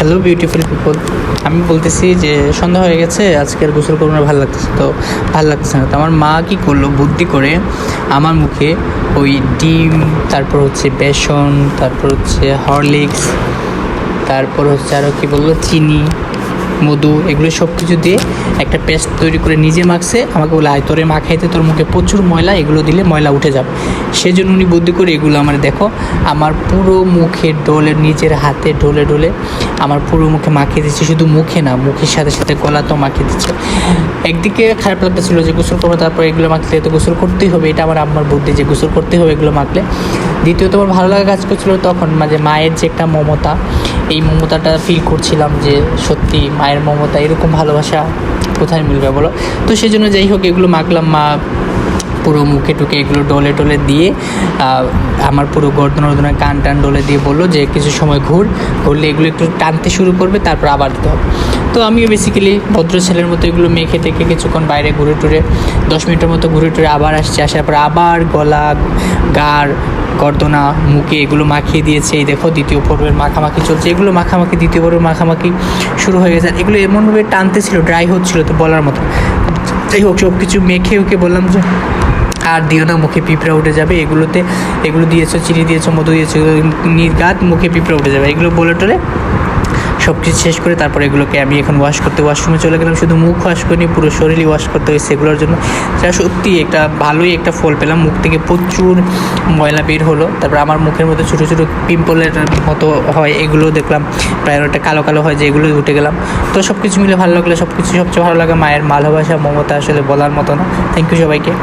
Hello beautiful people, আমি বলতেছি যে সন্ধ্যা হয়ে গেছে, আজকের গোসল করবো না, ভালো লাগতেছে না। তো আমার মা কী করলো, বুদ্ধি করে আমার মুখে ওই ডিম, তারপর হচ্ছে বেসন, তারপর হচ্ছে হরলিক্স, তারপর হচ্ছে আরও কী বললো, চিনি, মধু, এগুলো সব কিছু দিয়ে একটা পেস্ট তৈরি করে নিজে মাখছে। আমাকে বলে আয় তোরে মাখাইতে, তোর মুখে প্রচুর ময়লা, এগুলো দিলে ময়লা উঠে যাবে। সেজন্য উনি বুদ্ধি করে এগুলো আমার দেখো আমার পুরো মুখে ডলে, নিজের হাতে ডলে ডলে আমার পুরো মুখে মাখিয়ে দিচ্ছে। শুধু মুখে না, মুখের সাথে সাথে গলাতেও মাখিয়ে দিচ্ছে। একদিকে খারাপ লাগতেছিল যে গোসল করবো, তারপর এগুলো মাখলে তো গোসল করতেই হবে, এটা আমার আম্মার বুদ্ধি যে গোসল করতেই হবে এগুলো মাখলে। দ্বিতীয়ত আমার ভালো লাগা কাজ করছিল তখন, মাঝে মায়ের যে একটা মমতা, এই মমতাটা ফিল করছিলাম যে সত্যি মায়ের মমতা, এরকম ভালোবাসা কোথায় মিলবে বলো। তো সেই জন্য যাই হোক এগুলো মাখলাম, মা পুরো মুখে টুকে এগুলো ডলে টলে দিয়ে আমার পুরো গর্দনের কান টান ডলে দিয়ে বললো যে কিছু সময় ঘুরলে এগুলো একটু টানতে শুরু করবে, তারপর আবার দিতে হবে। তো আমিও বেসিক্যালি ভদ্র ছেলের মতো এগুলো মেখে টেকে কিছুক্ষণ বাইরে ঘুরে টুরে 10 মিনিটের মতো ঘুরে টুরে আবার আসছে। আসার পর আবার গলা, গাড়, গর্দনা, মুখে এগুলো মাখিয়ে দিয়েছে। এই দেখো দ্বিতীয় পর্বের মাখামাখি চলছে, এগুলো মাখামাখি দ্বিতীয় পর্বের মাখামাখি শুরু হয়ে গেছে। এগুলো এমনভাবে টানতে ছিল, ড্রাই হচ্ছিলো, তো বলার মতো। যাই হোক সব কিছু মেখে ওকে বললাম যে আর দিও না, মুখে পিঁপড়া উঠে যাবে, এগুলো দিয়েছো, চিনি দিয়েছো, মধু দিয়েছো, নির্ঘাত মুখে পিঁপড়া উঠে যাবে, এগুলো বলে টলে সব কিছু শেষ করে তারপর এগুলোকে আমি এখন ওয়াশরুমে চলে গেলাম। শুধু মুখ ওয়াশ করিনি, পুরো শরীরই ওয়াশ করতে হয়েছে এগুলোর জন্য। সেটা সত্যি একটা ভালোই একটা ফল পেলাম, মুখ থেকে প্রচুর ময়লা বের হলো। তারপর আমার মুখের মধ্যে ছোটো ছোটো পিম্পলের মতো হয়, এগুলো দেখলাম প্রায় ওটা কালো কালো হয়, যে এগুলো উঠে গেলাম। তো সব কিছু মিলে ভালো লাগলো, সবচেয়ে ভালো লাগে মায়ের ভালোবাসা, মমতা আসলে বলার মতো না। থ্যাংক ইউ সবাইকে।